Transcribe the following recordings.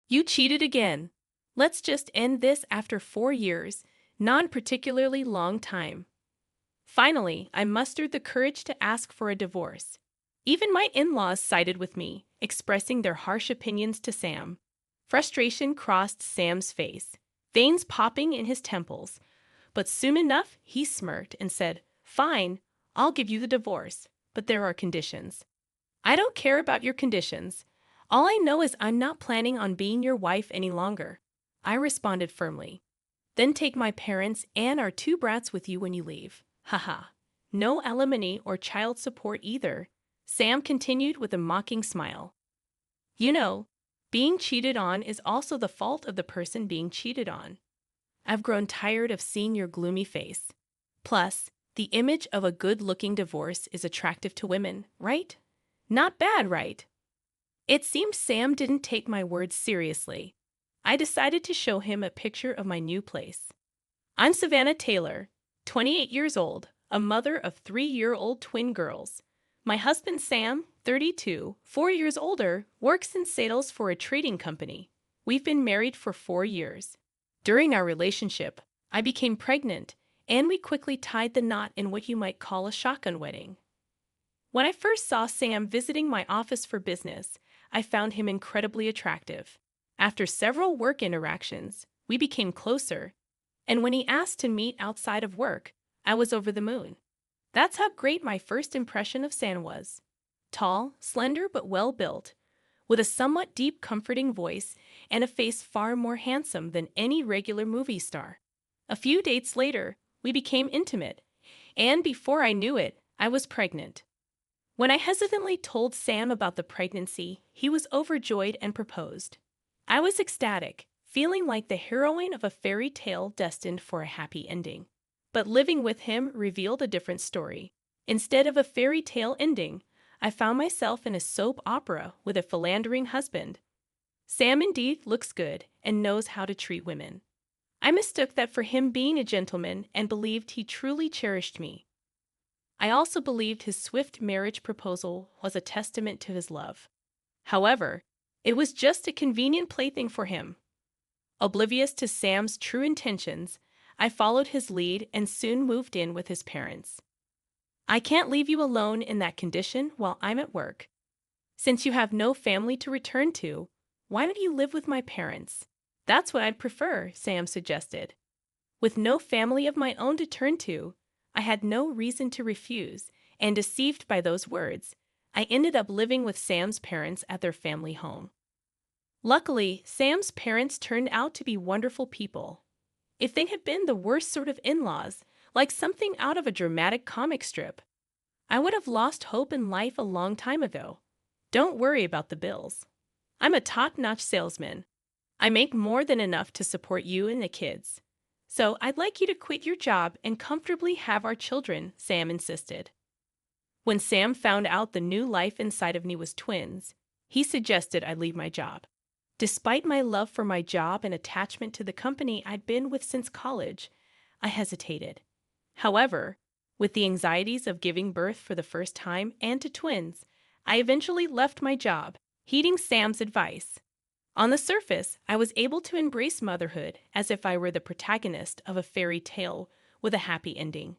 You cheated again. Let's just end this after 4 years, non-particularly long time. Finally, I mustered the courage to ask for a divorce. Even my in-laws sided with me, expressing their harsh opinions to Sam. Frustration crossed Sam's face, veins popping in his temples. But soon enough, he smirked and said, "Fine, I'll give you the divorce, but there are conditions." "I don't care about your conditions. All I know is I'm not planning on being your wife any longer," I responded firmly. "Then take my parents and our two brats with you when you leave. Haha. No alimony or child support either," Sam continued with a mocking smile. "You know, being cheated on is also the fault of the person being cheated on. I've grown tired of seeing your gloomy face. Plus, the image of a good-looking divorce is attractive to women, right? Not bad, right?" It seems Sam didn't take my words seriously. I decided to show him a picture of my new place. I'm Savannah Taylor, 28 years old, a mother of 3-year-old twin girls. My husband Sam, 32, 4 years older, works in sales for a trading company. We've been married for 4 years. During our relationship, I became pregnant, and we quickly tied the knot in what you might call a shotgun wedding. When I first saw Sam visiting my office for business, I found him incredibly attractive. After several work interactions, we became closer, and when he asked to meet outside of work, I was over the moon. That's how great my first impression of Sam was. Tall, slender, but well-built, with a somewhat deep, comforting voice and a face far more handsome than any regular movie star. A few dates later, we became intimate, and before I knew it, I was pregnant. When I hesitantly told Sam about the pregnancy, he was overjoyed and proposed. I was ecstatic, feeling like the heroine of a fairy tale destined for a happy ending. But living with him revealed a different story. Instead of a fairy tale ending, I found myself in a soap opera with a philandering husband. Sam indeed looks good and knows how to treat women. I mistook that for him being a gentleman and believed he truly cherished me. I also believed his swift marriage proposal was a testament to his love. However, it was just a convenient plaything for him. Oblivious to Sam's true intentions, I followed his lead and soon moved in with his parents. "I can't leave you alone in that condition while I'm at work. Since you have no family to return to, why don't you live with my parents?" "That's what I'd prefer," Sam suggested. With no family of my own to turn to, I had no reason to refuse, and deceived by those words, I ended up living with Sam's parents at their family home. Luckily, Sam's parents turned out to be wonderful people. If they had been the worst sort of in-laws, like something out of a dramatic comic strip, I would have lost hope in life a long time ago. Don't worry about the bills. I'm a top-notch salesman. I make more than enough to support you and the kids. So I'd like you to quit your job and comfortably have our children, Sam insisted. When Sam found out the new life inside of me was twins, he suggested I leave my job. Despite my love for my job and attachment to the company I'd been with since college, I hesitated. However, with the anxieties of giving birth for the first time and to twins, I eventually left my job, heeding Sam's advice. On the surface, I was able to embrace motherhood as if I were the protagonist of a fairy tale with a happy ending.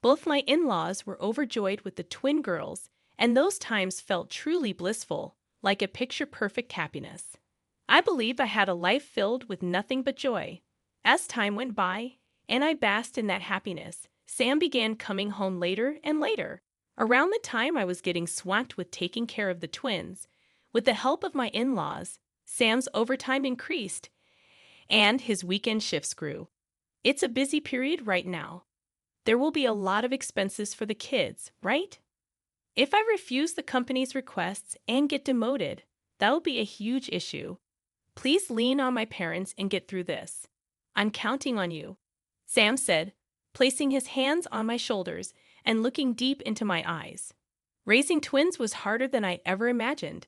Both my in-laws were overjoyed with the twin girls, and those times felt truly blissful, like a picture-perfect happiness. I believed I had a life filled with nothing but joy. As time went by, and I basked in that happiness, Sam began coming home later and later. Around the time I was getting swamped with taking care of the twins, with the help of my in-laws, Sam's overtime increased, and his weekend shifts grew. It's a busy period right now. There will be a lot of expenses for the kids, right? If I refuse the company's requests and get demoted, that will be a huge issue. Please lean on my parents and get through this. I'm counting on you, Sam said, placing his hands on my shoulders and looking deep into my eyes. Raising twins was harder than I ever imagined.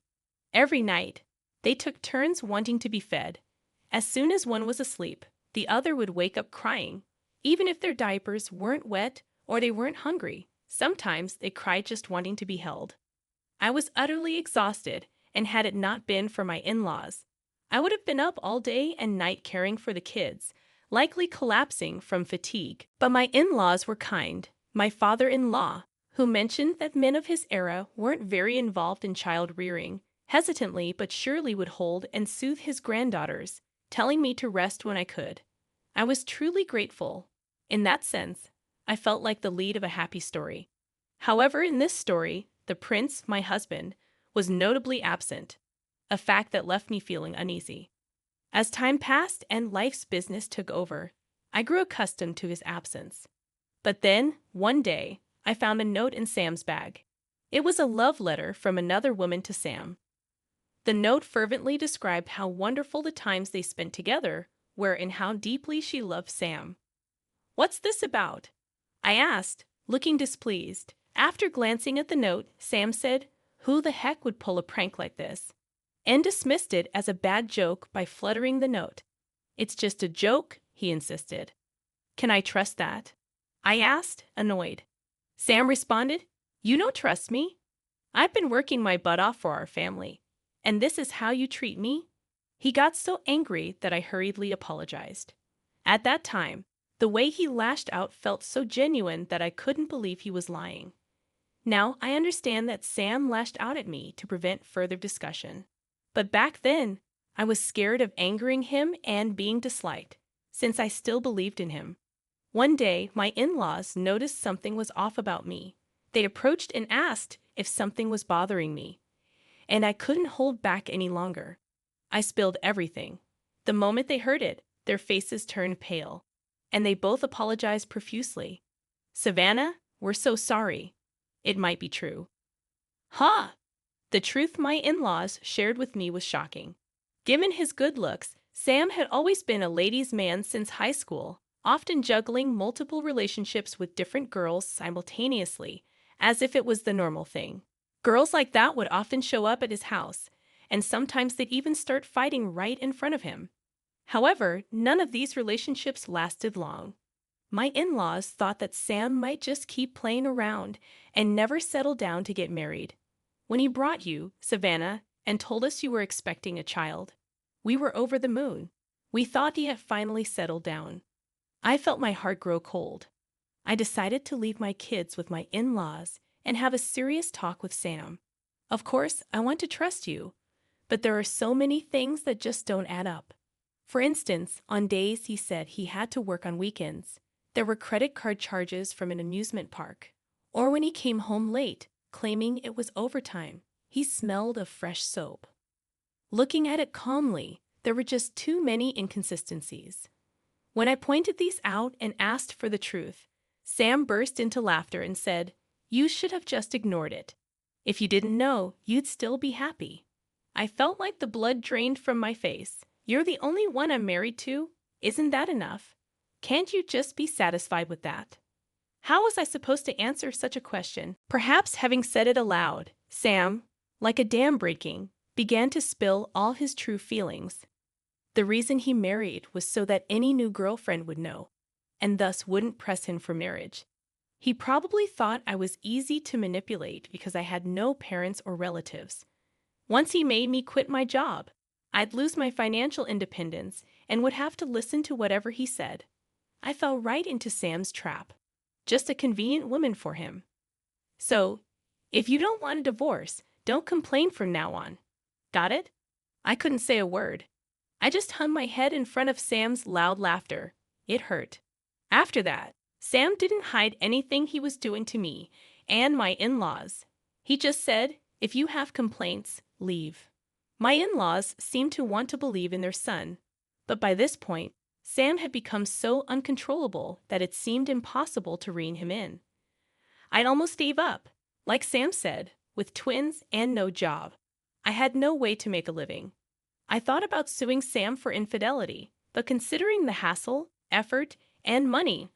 Every night, they took turns wanting to be fed. As soon as one was asleep, the other would wake up crying, even if their diapers weren't wet or they weren't hungry. Sometimes they cried just wanting to be held. I was utterly exhausted, and had it not been for my in-laws, I would have been up all day and night caring for the kids, likely collapsing from fatigue. But my in-laws were kind. My father-in-law, who mentioned that men of his era weren't very involved in child rearing, hesitantly but surely would hold and soothe his granddaughters, telling me to rest when I could. I was truly grateful. In that sense, I felt like the lead of a happy story. However, in this story, the prince, my husband, was notably absent, a fact that left me feeling uneasy. As time passed and life's business took over, I grew accustomed to his absence. But then, one day, I found a note in Sam's bag. It was a love letter from another woman to Sam. The note fervently described how wonderful the times they spent together were and how deeply she loved Sam. "What's this about?" I asked, looking displeased. After glancing at the note, Sam said, "Who the heck would pull a prank like this?" and dismissed it as a bad joke by fluttering the note. "It's just a joke," he insisted. "Can I trust that?" I asked, annoyed. Sam responded, "You don't trust me? I've been working my butt off for our family, and this is how you treat me?" He got so angry that I hurriedly apologized. At that time, the way he lashed out felt so genuine that I couldn't believe he was lying. Now I understand that Sam lashed out at me to prevent further discussion. But back then, I was scared of angering him and being disliked, since I still believed in him. One day, my in-laws noticed something was off about me. They approached and asked if something was bothering me, and I couldn't hold back any longer. I spilled everything. The moment they heard it, their faces turned pale, and they both apologized profusely. "Savannah, we're so sorry." It might be true. Ha! The truth my in-laws shared with me was shocking. Given his good looks, Sam had always been a ladies' man since high school, often juggling multiple relationships with different girls simultaneously, as if it was the normal thing. Girls like that would often show up at his house, and sometimes they'd even start fighting right in front of him. However, none of these relationships lasted long. My in-laws thought that Sam might just keep playing around and never settle down to get married. When he brought you, Savannah, and told us you were expecting a child, we were over the moon. We thought he had finally settled down. I felt my heart grow cold. I decided to leave my kids with my in-laws and have a serious talk with Sam. Of course, I want to trust you, but there are so many things that just don't add up. For instance, on days he said he had to work on weekends, there were credit card charges from an amusement park. Or when he came home late, claiming it was overtime, he smelled of fresh soap. Looking at it calmly, there were just too many inconsistencies. When I pointed these out and asked for the truth, Sam burst into laughter and said, "You should have just ignored it. If you didn't know, you'd still be happy." I felt like the blood drained from my face. "You're the only one I'm married to. Isn't that enough? Can't you just be satisfied with that?" How was I supposed to answer such a question? Perhaps having said it aloud, Sam, like a dam breaking, began to spill all his true feelings. The reason he married was so that any new girlfriend would know, and thus wouldn't press him for marriage. He probably thought I was easy to manipulate because I had no parents or relatives. Once he made me quit my job, I'd lose my financial independence and would have to listen to whatever he said. I fell right into Sam's trap. Just a convenient woman for him. So, if you don't want a divorce, don't complain from now on. Got it? I couldn't say a word. I just hung my head in front of Sam's loud laughter. It hurt. After that, Sam didn't hide anything he was doing to me and my in-laws. He just said, "If you have complaints, leave." My in-laws seemed to want to believe in their son, but by this point, Sam had become so uncontrollable that it seemed impossible to rein him in. I'd almost gave up. Like Sam said, with twins and no job, I had no way to make a living. I thought about suing Sam for infidelity, but considering the hassle, effort, and money,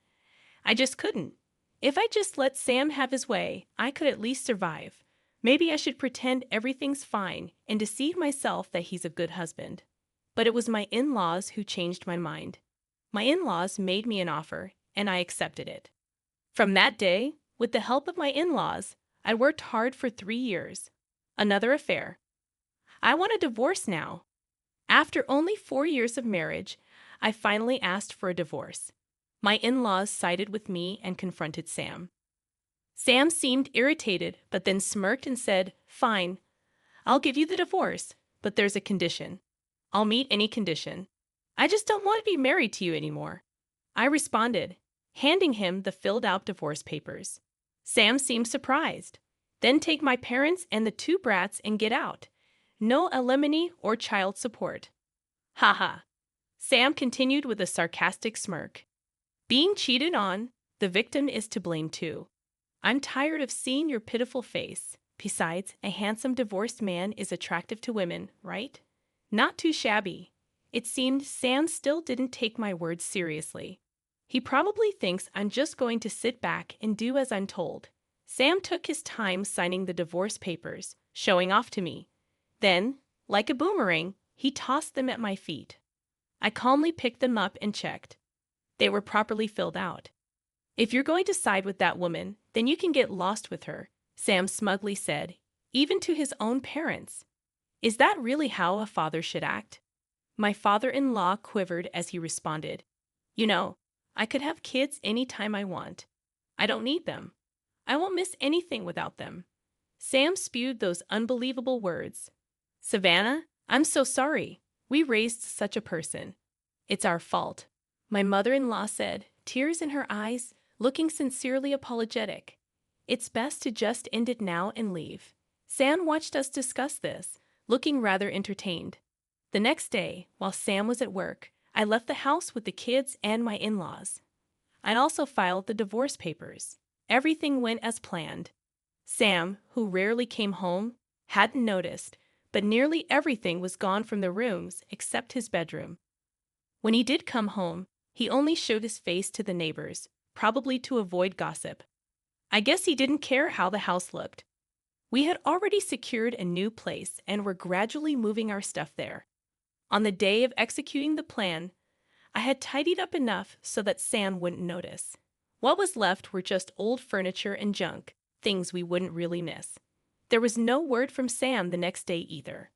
I just couldn't. If I just let Sam have his way, I could at least survive. Maybe I should pretend everything's fine and deceive myself that he's a good husband. But it was my in-laws who changed my mind. My in-laws made me an offer, and I accepted it. From that day, with the help of my in-laws, I worked hard for 3 years. Another affair. I want a divorce now. After only 4 years of marriage, I finally asked for a divorce. My in-laws sided with me and confronted Sam. Sam seemed irritated, but then smirked and said, "Fine, I'll give you the divorce, but there's a condition. I'll meet any condition. I just don't want to be married to you anymore." I responded, handing him the filled-out divorce papers. Sam seemed surprised. "Then take my parents and the 2 brats and get out. No alimony or child support." Haha. Sam continued with a sarcastic smirk. "Being cheated on, the victim is to blame too. I'm tired of seeing your pitiful face. Besides, a handsome divorced man is attractive to women, right? Not too shabby." It seemed Sam still didn't take my words seriously. He probably thinks I'm just going to sit back and do as I'm told. Sam took his time signing the divorce papers, showing off to me. Then, like a boomerang, he tossed them at my feet. I calmly picked them up and checked. They were properly filled out. "If you're going to side with that woman, then you can get lost with her," Sam smugly said, even to his own parents. Is that really how a father should act? My father-in-law quivered as he responded, "You know, I could have kids any time I want. I don't need them. I won't miss anything without them." Sam spewed those unbelievable words. "Savannah, I'm so sorry. We raised such a person. It's our fault," my mother-in-law said, tears in her eyes, looking sincerely apologetic. "It's best to just end it now and leave." Sam watched us discuss this, looking rather entertained. The next day, while Sam was at work, I left the house with the kids and my in-laws. I also filed the divorce papers. Everything went as planned. Sam, who rarely came home, hadn't noticed, but nearly everything was gone from the rooms except his bedroom. When he did come home, he only showed his face to the neighbors, probably to avoid gossip. I guess he didn't care how the house looked. We had already secured a new place and were gradually moving our stuff there. On the day of executing the plan, I had tidied up enough so that Sam wouldn't notice. What was left were just old furniture and junk, things we wouldn't really miss. There was no word from Sam the next day either.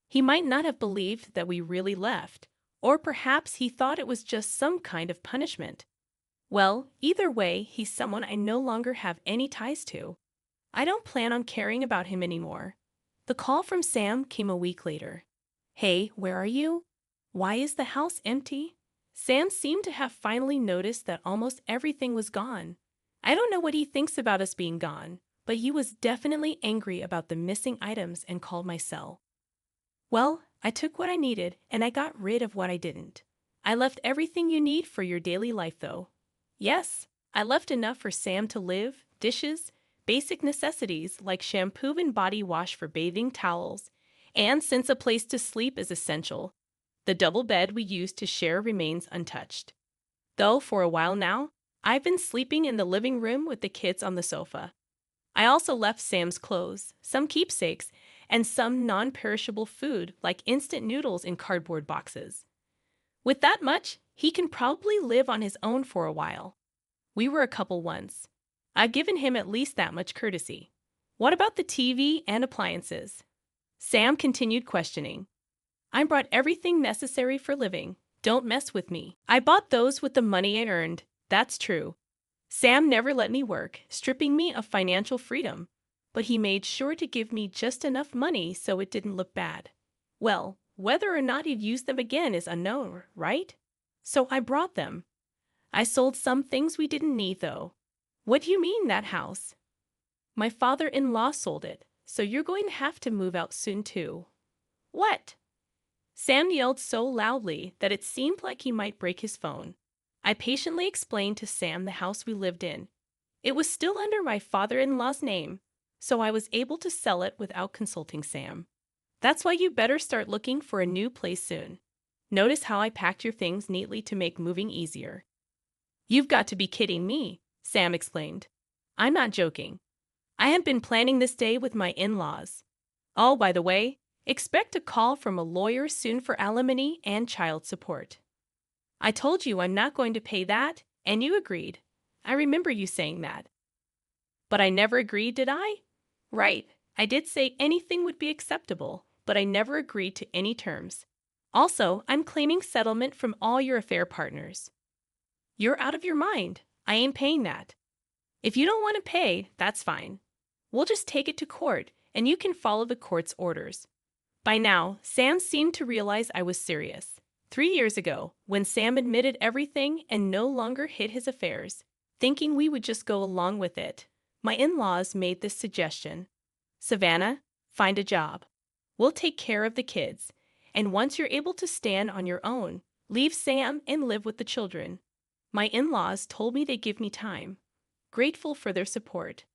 He might not have believed that we really left, or perhaps he thought it was just some kind of punishment. Well, either way, he's someone I no longer have any ties to. I don't plan on caring about him anymore. The call from Sam came a week later. "Hey, where are you? Why is the house empty?" Sam seemed to have finally noticed that almost everything was gone. I don't know what he thinks about us being gone, but he was definitely angry about the missing items and called my cell. "Well, I took what I needed and I got rid of what I didn't. I left everything you need for your daily life, though." Yes, I left enough for Sam to live, dishes, basic necessities like shampoo and body wash for bathing towels, and since a place to sleep is essential, the double bed we used to share remains untouched. Though for a while now, I've been sleeping in the living room with the kids on the sofa. I also left Sam's clothes, some keepsakes, and some non-perishable food like instant noodles in cardboard boxes. With that much, he can probably live on his own for a while. We were a couple once. I've given him at least that much courtesy. What about the TV and appliances? Sam continued questioning. "I brought everything necessary for living. Don't mess with me. I bought those with the money I earned. That's true. Sam never let me work, stripping me of financial freedom, but he made sure to give me just enough money so it didn't look bad. Well, whether or not he'd use them again is unknown, right? So I brought them. I sold some things we didn't need, though." "What do you mean, that house?" "My father-in-law sold it, so you're going to have to move out soon, too." "What?" Sam yelled so loudly that it seemed like he might break his phone. I patiently explained to Sam the house we lived in. It was still under my father-in-law's name, so I was able to sell it without consulting Sam. "That's why you better start looking for a new place soon. Notice how I packed your things neatly to make moving easier." "You've got to be kidding me," Sam explained. "I'm not joking. I have been planning this day with my in-laws. Oh, by the way, expect a call from a lawyer soon for alimony and child support." "I told you I'm not going to pay that, and you agreed. I remember you saying that." "But I never agreed, did I?" "Right. I did say anything would be acceptable, but I never agreed to any terms. Also, I'm claiming settlement from all your affair partners. You're out of your mind. I ain't paying that. If you don't want to pay, that's fine. We'll just take it to court, and you can follow the court's orders. By now, Sam seemed to realize I was serious. 3 years ago, when Sam admitted everything and no longer hid his affairs, thinking we would just go along with it, my in-laws made this suggestion. Savannah, find a job. We'll take care of the kids, and once you're able to stand on your own, leave Sam and live with the children. My in-laws told me they'd give me time. Grateful for their support,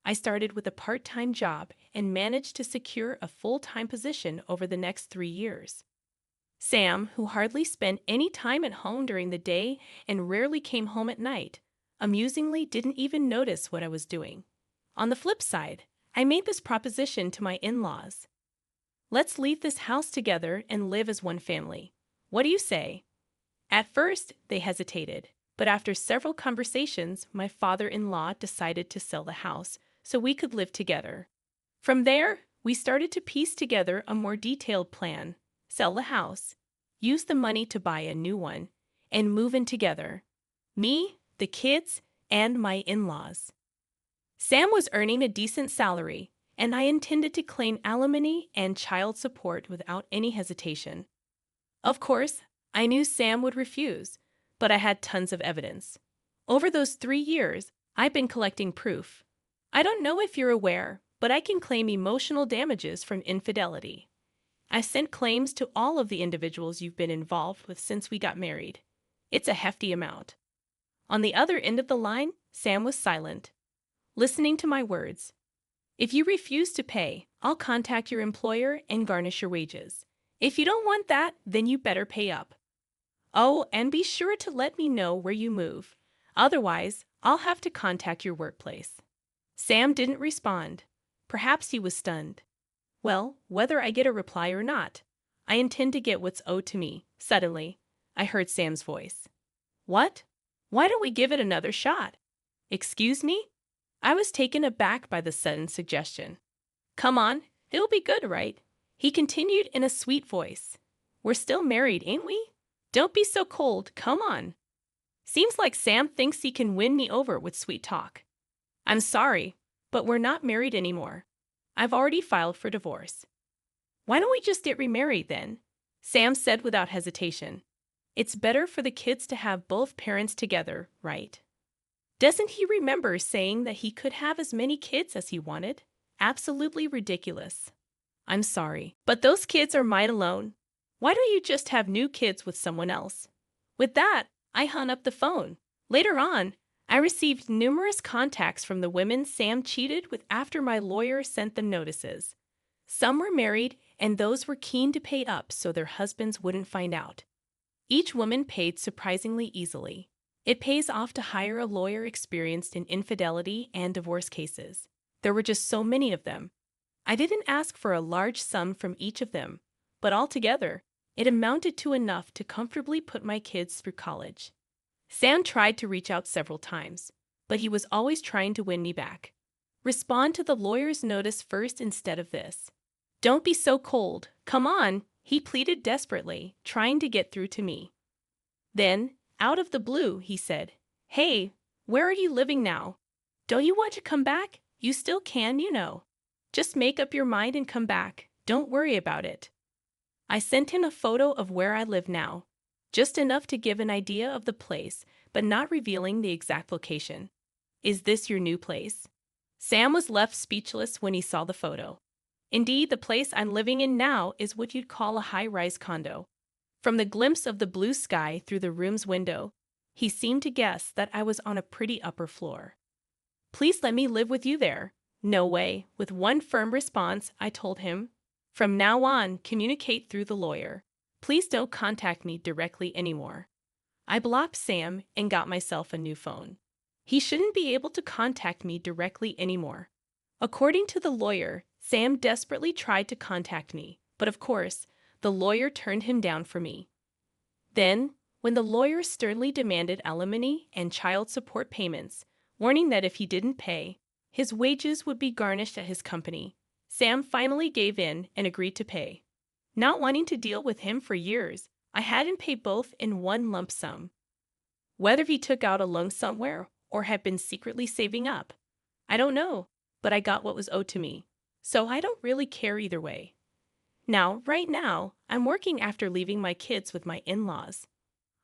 I started with a part-time job and managed to secure a full-time position over the next 3 years. Sam, who hardly spent any time at home during the day and rarely came home at night, amusingly didn't even notice what I was doing. On the flip side, I made this proposition to my in-laws. Let's leave this house together and live as one family. What do you say? At first, they hesitated, but after several conversations, my father-in-law decided to sell the house so we could live together. From there, we started to piece together a more detailed plan. Sell the house, use the money to buy a new one, and move in together. Me, the kids, and my in-laws. Sam was earning a decent salary, and I intended to claim alimony and child support without any hesitation. Of course, I knew Sam would refuse, but I had tons of evidence. Over those 3 years, I've been collecting proof. I don't know if you're aware, but I can claim emotional damages from infidelity. I sent claims to all of the individuals you've been involved with since we got married. It's a hefty amount. On the other end of the line, Sam was silent, listening to my words. If you refuse to pay, I'll contact your employer and garnish your wages. If you don't want that, then you better pay up. Oh, and be sure to let me know where you move. Otherwise, I'll have to contact your workplace. Sam didn't respond. Perhaps he was stunned. Well, whether I get a reply or not, I intend to get what's owed to me. Suddenly, I heard Sam's voice. What? Why don't we give it another shot? Excuse me? I was taken aback by the sudden suggestion. Come on, it'll be good, right? He continued in a sweet voice. We're still married, ain't we? Don't be so cold, come on. Seems like Sam thinks he can win me over with sweet talk. I'm sorry, but we're not married anymore. I've already filed for divorce. Why don't we just get remarried then? Sam said without hesitation. It's better for the kids to have both parents together, right? Doesn't he remember saying that he could have as many kids as he wanted? Absolutely ridiculous. I'm sorry, but those kids are mine alone. Why don't you just have new kids with someone else? With that, I hung up the phone. Later on, I received numerous contacts from the women Sam cheated with after my lawyer sent them notices. Some were married, and those were keen to pay up so their husbands wouldn't find out. Each woman paid surprisingly easily. It pays off to hire a lawyer experienced in infidelity and divorce cases. There were just so many of them. I didn't ask for a large sum from each of them, but altogether, it amounted to enough to comfortably put my kids through college. Sam tried to reach out several times, but he was always trying to win me back. Respond to the lawyer's notice first instead of this. Don't be so cold. Come on, he pleaded desperately, trying to get through to me. Then, out of the blue, he said, Hey, where are you living now? Don't you want to come back? You still can, you know. Just make up your mind and come back. Don't worry about it. I sent him a photo of where I live now, just enough to give an idea of the place, but not revealing the exact location. Is this your new place? Sam was left speechless when he saw the photo. Indeed, the place I'm living in now is what you'd call a high-rise condo. From the glimpse of the blue sky through the room's window, he seemed to guess that I was on a pretty upper floor. Please let me live with you there. No way. With one firm response, I told him, from now on, communicate through the lawyer. Please don't contact me directly anymore. I blocked Sam and got myself a new phone. He shouldn't be able to contact me directly anymore. According to the lawyer, Sam desperately tried to contact me, but of course, the lawyer turned him down for me. Then, when the lawyer sternly demanded alimony and child support payments, warning that if he didn't pay, his wages would be garnished at his company, Sam finally gave in and agreed to pay. Not wanting to deal with him for years, I hadn't paid both in one lump sum. Whether he took out a loan somewhere or had been secretly saving up, I don't know, but I got what was owed to me. So I don't really care either way. Now, right now, I'm working after leaving my kids with my in-laws.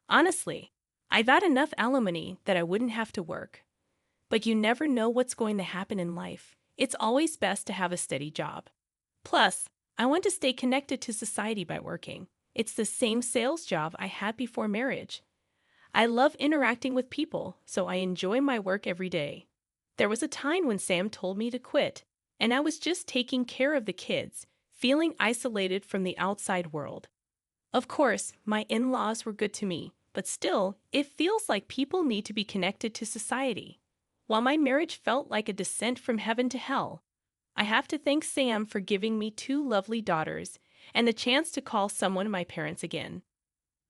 Honestly, I've had enough alimony that I wouldn't have to work. But you never know what's going to happen in life. It's always best to have a steady job. Plus, I want to stay connected to society by working. It's the same sales job I had before marriage. I love interacting with people, so I enjoy my work every day. There was a time when Sam told me to quit, and I was just taking care of the kids, feeling isolated from the outside world. Of course, my in-laws were good to me, but still, it feels like people need to be connected to society. While my marriage felt like a descent from heaven to hell, I have to thank Sam for giving me two lovely daughters and the chance to call someone my parents again.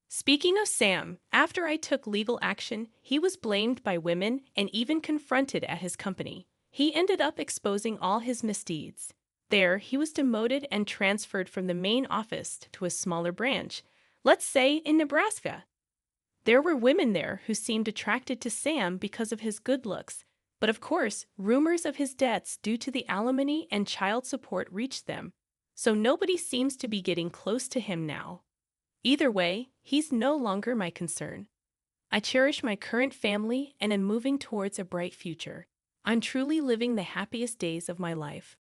Speaking of Sam, after I took legal action, he was blamed by women and even confronted at his company. He ended up exposing all his misdeeds. There, he was demoted and transferred from the main office to a smaller branch, let's say in Nebraska. There were women there who seemed attracted to Sam because of his good looks, but of course, rumors of his debts due to the alimony and child support reached them, so nobody seems to be getting close to him now. Either way, he's no longer my concern. I cherish my current family and am moving towards a bright future. I'm truly living the happiest days of my life.